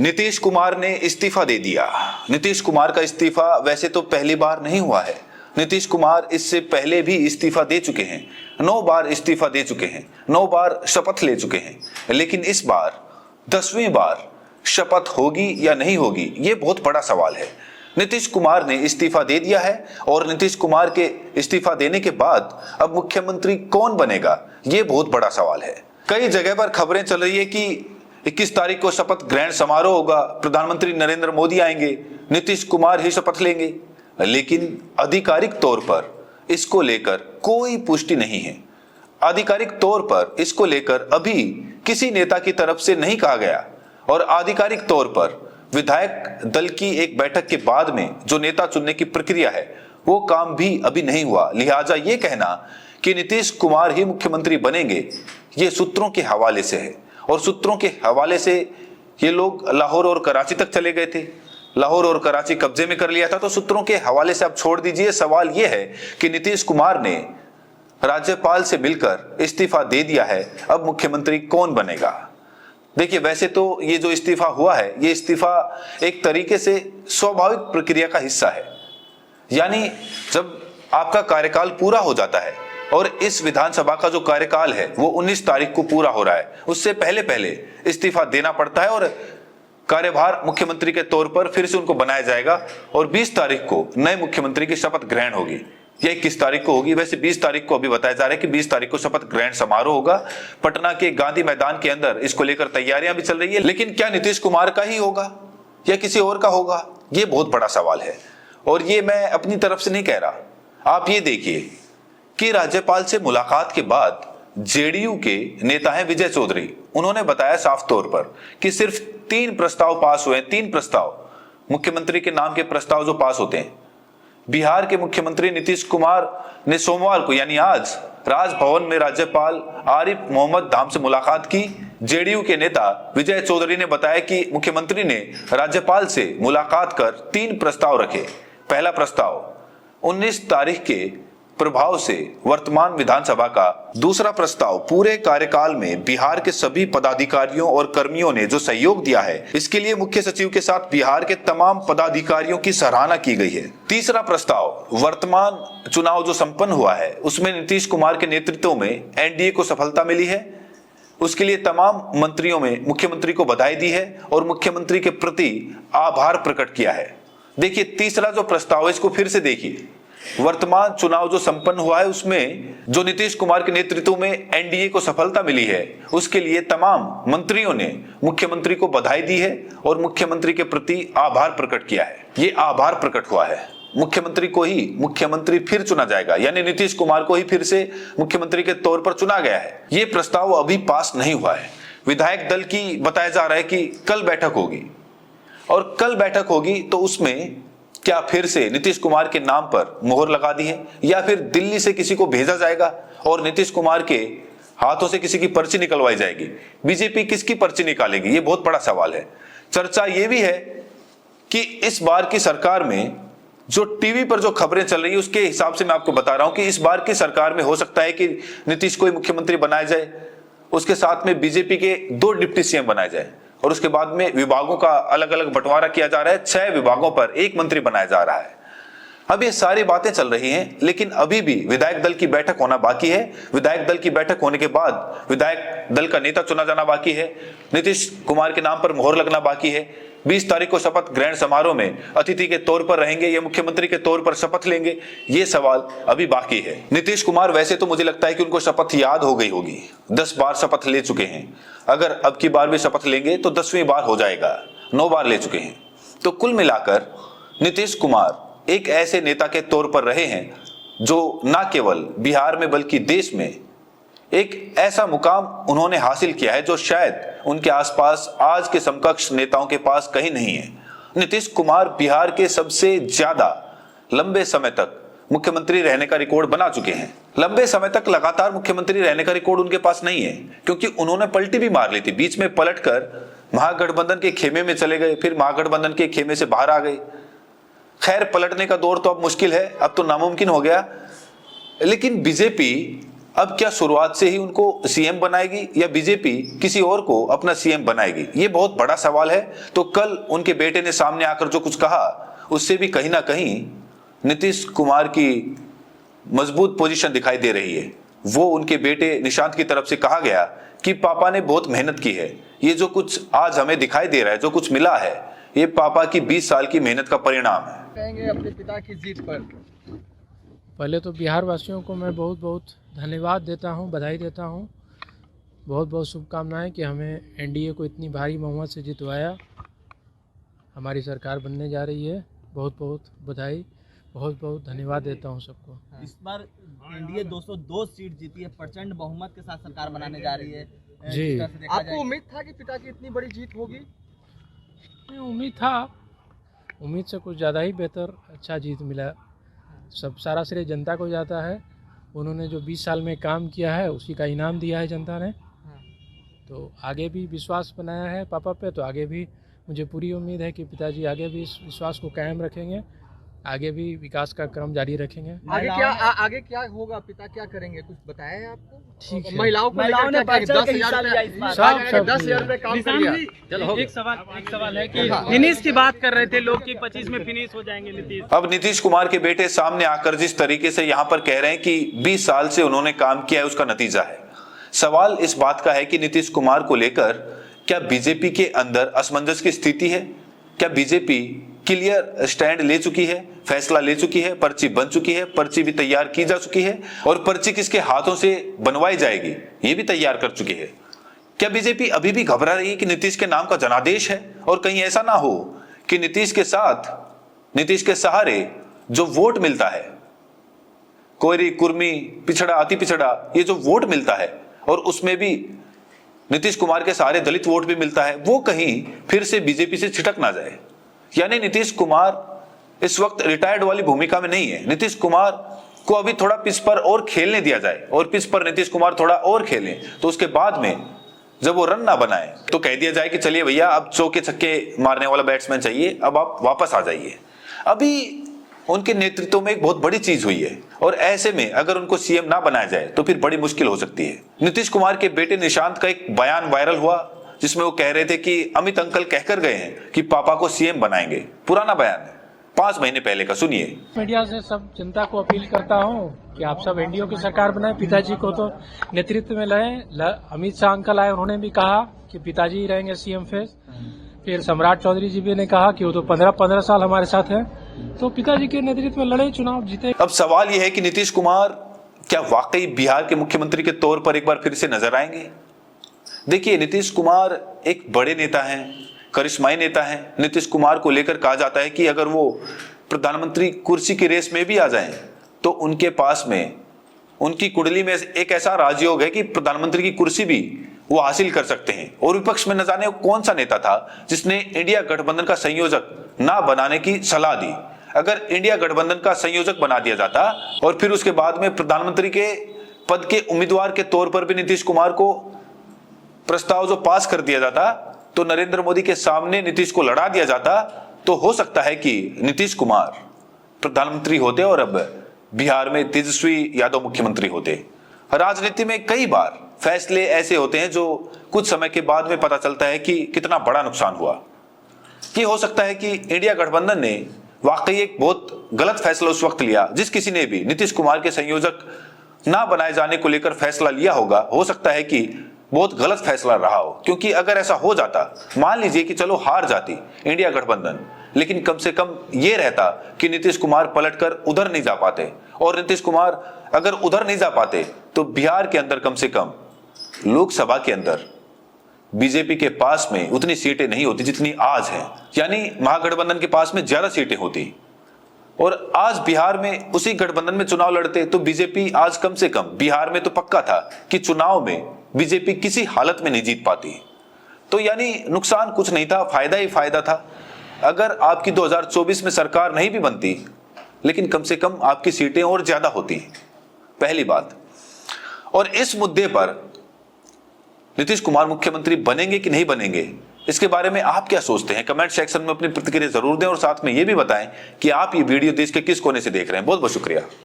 नीतीश कुमार ने इस्तीफा दे दिया। नीतीश कुमार का इस्तीफा वैसे तो पहली बार नहीं हुआ है। नीतीश कुमार इससे पहले भी इस्तीफा दे चुके हैं, 9 बार इस्तीफा दे चुके हैं, 9 बार शपथ ले चुके हैं। लेकिन इस बार 10वीं बार शपथ होगी या नहीं होगी, ये बहुत बड़ा सवाल है। नीतीश कुमार ने इस्तीफा दे दिया है और नीतीश कुमार के इस्तीफा देने के बाद अब मुख्यमंत्री कौन बनेगा, ये बहुत बड़ा सवाल है। कई जगह पर खबरें चल रही है कि 21 तारीख को शपथ ग्रहण समारोह होगा, प्रधानमंत्री नरेंद्र मोदी आएंगे, नीतीश कुमार ही शपथ लेंगे। लेकिन आधिकारिक तौर पर इसको लेकर कोई पुष्टि नहीं है। आधिकारिक तौर पर इसको लेकर अभी किसी नेता की तरफ से नहीं कहा गया और आधिकारिक तौर पर विधायक दल की एक बैठक के बाद में जो नेता चुनने की प्रक्रिया है वो काम भी अभी नहीं हुआ। लिहाजा ये कहना कि नीतीश कुमार ही मुख्यमंत्री बनेंगे, ये सूत्रों के हवाले से है। और सूत्रों के हवाले से ये लोग लाहौर और कराची तक चले गए थे, लाहौर और कराची कब्जे में कर लिया था। तो सूत्रों के हवाले से आप छोड़ दीजिए। सवाल यह है कि नीतीश कुमार ने राज्यपाल से मिलकर इस्तीफा दे दिया है, अब मुख्यमंत्री कौन बनेगा। देखिए, वैसे तो ये जो इस्तीफा हुआ है, ये इस्तीफा एक तरीके से स्वाभाविक प्रक्रिया का हिस्सा है। यानी जब आपका कार्यकाल पूरा हो जाता है और इस विधानसभा का जो कार्यकाल है वो 19 तारीख को पूरा हो रहा है, उससे पहले पहले इस्तीफा देना पड़ता है और कार्यभार मुख्यमंत्री के तौर पर फिर से उनको बनाया जाएगा और 20 तारीख को नए मुख्यमंत्री की शपथ ग्रहण होगी। ये 21 तारीख को होगी, वैसे 20 तारीख को अभी बताया जा रहा है कि 20 तारीख को शपथ ग्रहण समारोह होगा पटना के गांधी मैदान के अंदर। इसको लेकर तैयारियां भी चल रही है। लेकिन क्या नीतीश कुमार का ही होगा या किसी और का होगा, ये बहुत बड़ा सवाल है। और ये मैं अपनी तरफ से नहीं कह रहा। आप ये देखिए कि राज्यपाल से मुलाकात के बाद जेडीयू के नेता हैं विजय चौधरी, उन्होंने बताया साफ तौर पर कि सिर्फ 3 प्रस्ताव पास हुए हैं। 3 प्रस्ताव, मुख्यमंत्री के नाम के प्रस्ताव जो पास होते हैं। बिहार के मुख्यमंत्री नीतीश कुमार ने सोमवार को यानी आज राजभवन में राज्यपाल आरिफ मोहम्मद खान से मुलाकात की। जेडीयू के नेता विजय चौधरी ने बताया कि मुख्यमंत्री ने राज्यपाल से मुलाकात कर 3 प्रस्ताव रखे। पहला प्रस्ताव 19 तारीख के प्रभाव से वर्तमान विधानसभा का। दूसरा प्रस्ताव पूरे कार्यकाल में बिहार के सभी पदाधिकारियों और कर्मियों ने जो सहयोग दिया है, इसके लिए मुख्य सचिव के साथ बिहार के तमाम पदाधिकारियों की सराहना की गई है। तीसरा प्रस्ताव वर्तमान चुनाव जो संपन्न हुआ है उसमें नीतीश कुमार के नेतृत्व में एनडीए को सफलता मिली है, उसके लिए तमाम मंत्रियों में मुख्यमंत्री को बधाई दी है और मुख्यमंत्री के प्रति आभार प्रकट किया है। देखिए, तीसरा जो प्रस्ताव है इसको फिर से देखिए। वर्तमान चुनाव जो संपन्न हुआ है उसमें जो नीतीश कुमार के नेतृत्व में एनडीए को सफलता मिली है, उसके लिए तमाम मंत्रियों ने मुख्यमंत्री को बधाई दी है और मुख्यमंत्री के प्रति आभार प्रकट किया है। ये आभार प्रकट हुआ है। मुख्यमंत्री को ही मुख्यमंत्री फिर चुना जाएगा, यानी नीतीश कुमार को ही फिर से मुख्यमंत्री के तौर पर चुना गया है। ये प्रस्ताव अभी पास नहीं हुआ है। विधायक दल की बताया जा रहा है कि कल बैठक होगी और कल बैठक होगी तो उसमें क्या फिर से नीतीश कुमार के नाम पर मोहर लगा दी है या फिर दिल्ली से किसी को भेजा जाएगा और नीतीश कुमार के हाथों से किसी की पर्ची निकलवाई जाएगी। बीजेपी किसकी पर्ची निकालेगी, ये बहुत बड़ा सवाल है। चर्चा ये भी है कि इस बार की सरकार में जो टीवी पर जो खबरें चल रही है उसके हिसाब से मैं आपको बता रहा हूं कि इस बार की सरकार में हो सकता है कि नीतीश को ही मुख्यमंत्री बनाया जाए, उसके साथ में बीजेपी के 2 डिप्टी सीएम बनाए जाए और उसके बाद में विभागों का अलग अलग बंटवारा किया जा रहा है। 6 विभागों पर 1 मंत्री बनाया जा रहा है। अब ये सारी बातें चल रही हैं, लेकिन अभी भी विधायक दल की बैठक होना बाकी है। विधायक दल की बैठक होने के बाद विधायक दल का नेता चुना जाना बाकी है। नीतीश कुमार के नाम पर मोहर लगना बाकी है। 20 तारीख को शपथ ग्रहण समारोह में अतिथि के तौर पर रहेंगे या मुख्यमंत्री के तौर पर शपथ लेंगे, ये सवाल अभी बाकी है। नीतीश कुमार वैसे तो मुझे लगता है कि उनको शपथ याद हो गई होगी, 10 बार शपथ ले चुके हैं। अगर अब की बार भी शपथ लेंगे तो 10वीं बार हो जाएगा, 9 बार ले चुके हैं। तो कुल मिलाकर नीतीश कुमार एक ऐसे नेता के तौर पर रहे हैं जो न केवल बिहार में बल्कि देश में एक ऐसा मुकाम उन्होंने हासिल किया है जो शायद उनके आसपास आज के समकक्ष नेताओं के पास कहीं नहीं है। नीतीश कुमार बिहार के सबसे ज्यादा लंबे समय तक मुख्यमंत्री रहने का रिकॉर्ड बना चुके हैं। लंबे समय तक लगातार मुख्यमंत्री रहने का रिकॉर्ड उनके पास नहीं है, क्योंकि उन्होंने पलटी भी मार ली थी। बीच में पलटकर महागठबंधन के खेमे में चले गए, फिर महागठबंधन के खेमे से बाहर आ गए। खैर, पलटने का दौर तो अब मुश्किल है, अब तो नामुमकिन हो गया। लेकिन बीजेपी अब क्या शुरुआत से ही उनको सीएम बनाएगी या बीजेपी किसी और को अपना सीएम बनाएगी, ये बहुत बड़ा सवाल है। तो कल उनके बेटे ने सामने आकर जो कुछ कहा, उससे भी कहीं ना कहीं नीतीश कुमार की मजबूत पोजीशन दिखाई दे रही है। वो उनके बेटे निशांत की तरफ से कहा गया कि पापा ने बहुत मेहनत की है, ये जो कुछ आज हमें दिखाई दे रहा है, जो कुछ मिला है, ये पापा की 20 साल की मेहनत का परिणाम है। कहेंगे अपने पिता की जीत पर। पहले तो बिहार वासियों को मैं बहुत बहुत धन्यवाद देता हूं, बधाई देता हूं, बहुत बहुत शुभकामनाएं कि हमें एनडीए को इतनी भारी बहुमत से जितवाया। हमारी सरकार बनने जा रही है, बहुत बहुत बधाई, बहुत बहुत धन्यवाद देता हूं सबको। इस बार एनडीए 202 सीट जीती है, प्रचंड बहुमत के साथ सरकार बनाने जा रही है जी। आपको उम्मीद था कि पिता की इतनी बड़ी जीत होगी? उम्मीद था, उम्मीद से कुछ ज़्यादा ही बेहतर अच्छा जीत मिला। सब सारा श्रेय जनता को जाता है, उन्होंने जो 20 साल में काम किया है उसी का इनाम दिया है जनता ने। तो आगे भी विश्वास बनाया है पापा पे, तो आगे भी मुझे पूरी उम्मीद है कि पिताजी आगे भी इस विश्वास को कायम रखेंगे, आगे भी विकास का क्रम जारी रखेंगे। आगे क्या होगा, पिता क्या करेंगे, कुछ बताया है आपको? ठीक है। महिलाओं ने 10,000 रुपए काम कर लिया। एक सवाल है कि फिनिश की बात कर रहे थे लोग कि 25 में फिनिश हो जाएंगे नीतीश। अब नीतीश कुमार के बेटे सामने आकर जिस तरीके से यहाँ पर कह रहे हैं कि 20 साल से उन्होंने काम किया है, उसका नतीजा है। सवाल इस बात का है कि नीतीश कुमार को लेकर क्या बीजेपी के अंदर असमंजस की स्थिति है? क्या बीजेपी क्लियर स्टैंड ले चुकी है, फैसला ले चुकी है, पर्ची बन चुकी है, पर्ची भी तैयार की जा चुकी है और पर्ची किसके हाथों से बनवाई जाएगी ये भी तैयार कर चुकी है? क्या बीजेपी अभी भी घबरा रही है कि नीतीश के नाम का जनादेश है और कहीं ऐसा ना हो कि नीतीश के साथ, नीतीश के सहारे जो वोट मिलता है, कोयरी, कुर्मी, पिछड़ा, अति पिछड़ा, ये जो वोट मिलता है और उसमें भी नीतीश कुमार के सहारे दलित वोट भी मिलता है, वो कहीं फिर से बीजेपी से छिटक ना जाए। यानी नीतीश कुमार इस वक्त रिटायर्ड वाली भूमिका में नहीं है। नीतीश कुमार को अभी थोड़ा पिच पर और खेलने दिया जाए और पिच पर नीतीश कुमार थोड़ा और खेलें, तो उसके बाद में जब वो रन ना बनाए तो कह दिया जाए कि चलिए भैया अब चौके छक्के मारने वाला बैट्समैन चाहिए, अब आप वापस आ जाइए। अभी उनके नेतृत्व में एक बहुत बड़ी चीज हुई है और ऐसे में अगर उनको सीएम ना बनाया जाए तो फिर बड़ी मुश्किल हो सकती है। नीतीश कुमार के बेटे निशांत का एक बयान वायरल हुआ जिसमें वो कह रहे थे कि अमित अंकल कहकर गए हैं कि पापा को सीएम बनाएंगे। पुराना बयान है, 5 महीने पहले का, सुनिए। मीडिया से सब जनता को अपील करता हूं कि आप सब एनडीए की सरकार बनाए, पिताजी को तो नेतृत्व में लाए। अमित शाह अंकल आए, उन्होंने भी कहा कि पिताजी ही रहेंगे सीएम फेस। फिर सम्राट चौधरी जी भी ने कहा कि वो तो 15 साल हमारे साथ है, तो पिताजी के नेतृत्व में लड़े, चुनाव जीते। अब सवाल यह है कि नीतीश कुमार क्या वाकई बिहार के मुख्यमंत्री के तौर पर एक बार फिर से नजर आएंगे? देखिए, नीतीश कुमार एक बड़े नेता हैं, करिश्माई नेता हैं। नीतीश कुमार को लेकर कहा जाता है कि अगर वो प्रधानमंत्री कुर्सी की रेस में भी आ जाएं तो उनके पास में, उनकी कुंडली में एक ऐसा राजयोग है कि प्रधानमंत्री की कुर्सी भी वो हासिल कर सकते हैं। और विपक्ष में न जाने कौन सा नेता था जिसने इंडिया गठबंधन का संयोजक ना बनाने की सलाह दी। अगर इंडिया गठबंधन का संयोजक बना दिया जाता और फिर उसके बाद में प्रधानमंत्री के पद के उम्मीदवार के तौर पर भी नीतीश कुमार को प्रस्ताव जो पास कर दिया जाता, तो नरेंद्र मोदी के सामने नीतीश को लड़ा दिया जाता, तो हो सकता है कि नीतीश कुमार प्रधानमंत्री होते और अब बिहार में तेजस्वी यादव मुख्यमंत्री होते। राजनीति में कई बार फैसले ऐसे होते हैं जो कुछ समय के बाद में पता चलता है कि कितना बड़ा नुकसान हुआ। ये हो सकता है कि इंडिया गठबंधन ने वाकई एक बहुत गलत फैसला उस वक्त लिया, जिस किसी ने भी नीतीश कुमार के संयोजक ना बनाए जाने को लेकर फैसला लिया होगा, हो सकता है कि बहुत गलत फैसला रहा हो। क्योंकि अगर ऐसा हो जाता, मान लीजिए कि चलो हार जाती इंडिया गठबंधन, लेकिन कम से कम ये रहता कि नीतीश कुमार पलटकर उधर नहीं जा पाते, और नीतीश कुमार अगर उधर नहीं जा पाते तो बिहार के अंदर कम से कम लोकसभा के अंदर बीजेपी के पास में उतनी सीटें नहीं होती जितनी आज हैं। यानी महागठबंधन के पास में ज्यादा सीटें होती और आज बिहार में उसी गठबंधन में चुनाव लड़ते तो बीजेपी आज कम से कम, बिहार में तो पक्का था कि चुनाव में बीजेपी किसी हालत में नहीं जीत पाती। तो यानी नुकसान कुछ नहीं था, फायदा ही फायदा था। अगर आपकी 2024 में सरकार नहीं भी बनती, लेकिन कम से कम आपकी सीटें और ज्यादा होती, पहली बात। और इस मुद्दे पर नीतीश कुमार मुख्यमंत्री बनेंगे कि नहीं बनेंगे, इसके बारे में आप क्या सोचते हैं? कमेंट सेक्शन में अपनी प्रतिक्रिया जरूर दें और साथ में यह भी बताएं कि आप ये वीडियो देश के किस कोने से देख रहे हैं। बहुत बहुत शुक्रिया।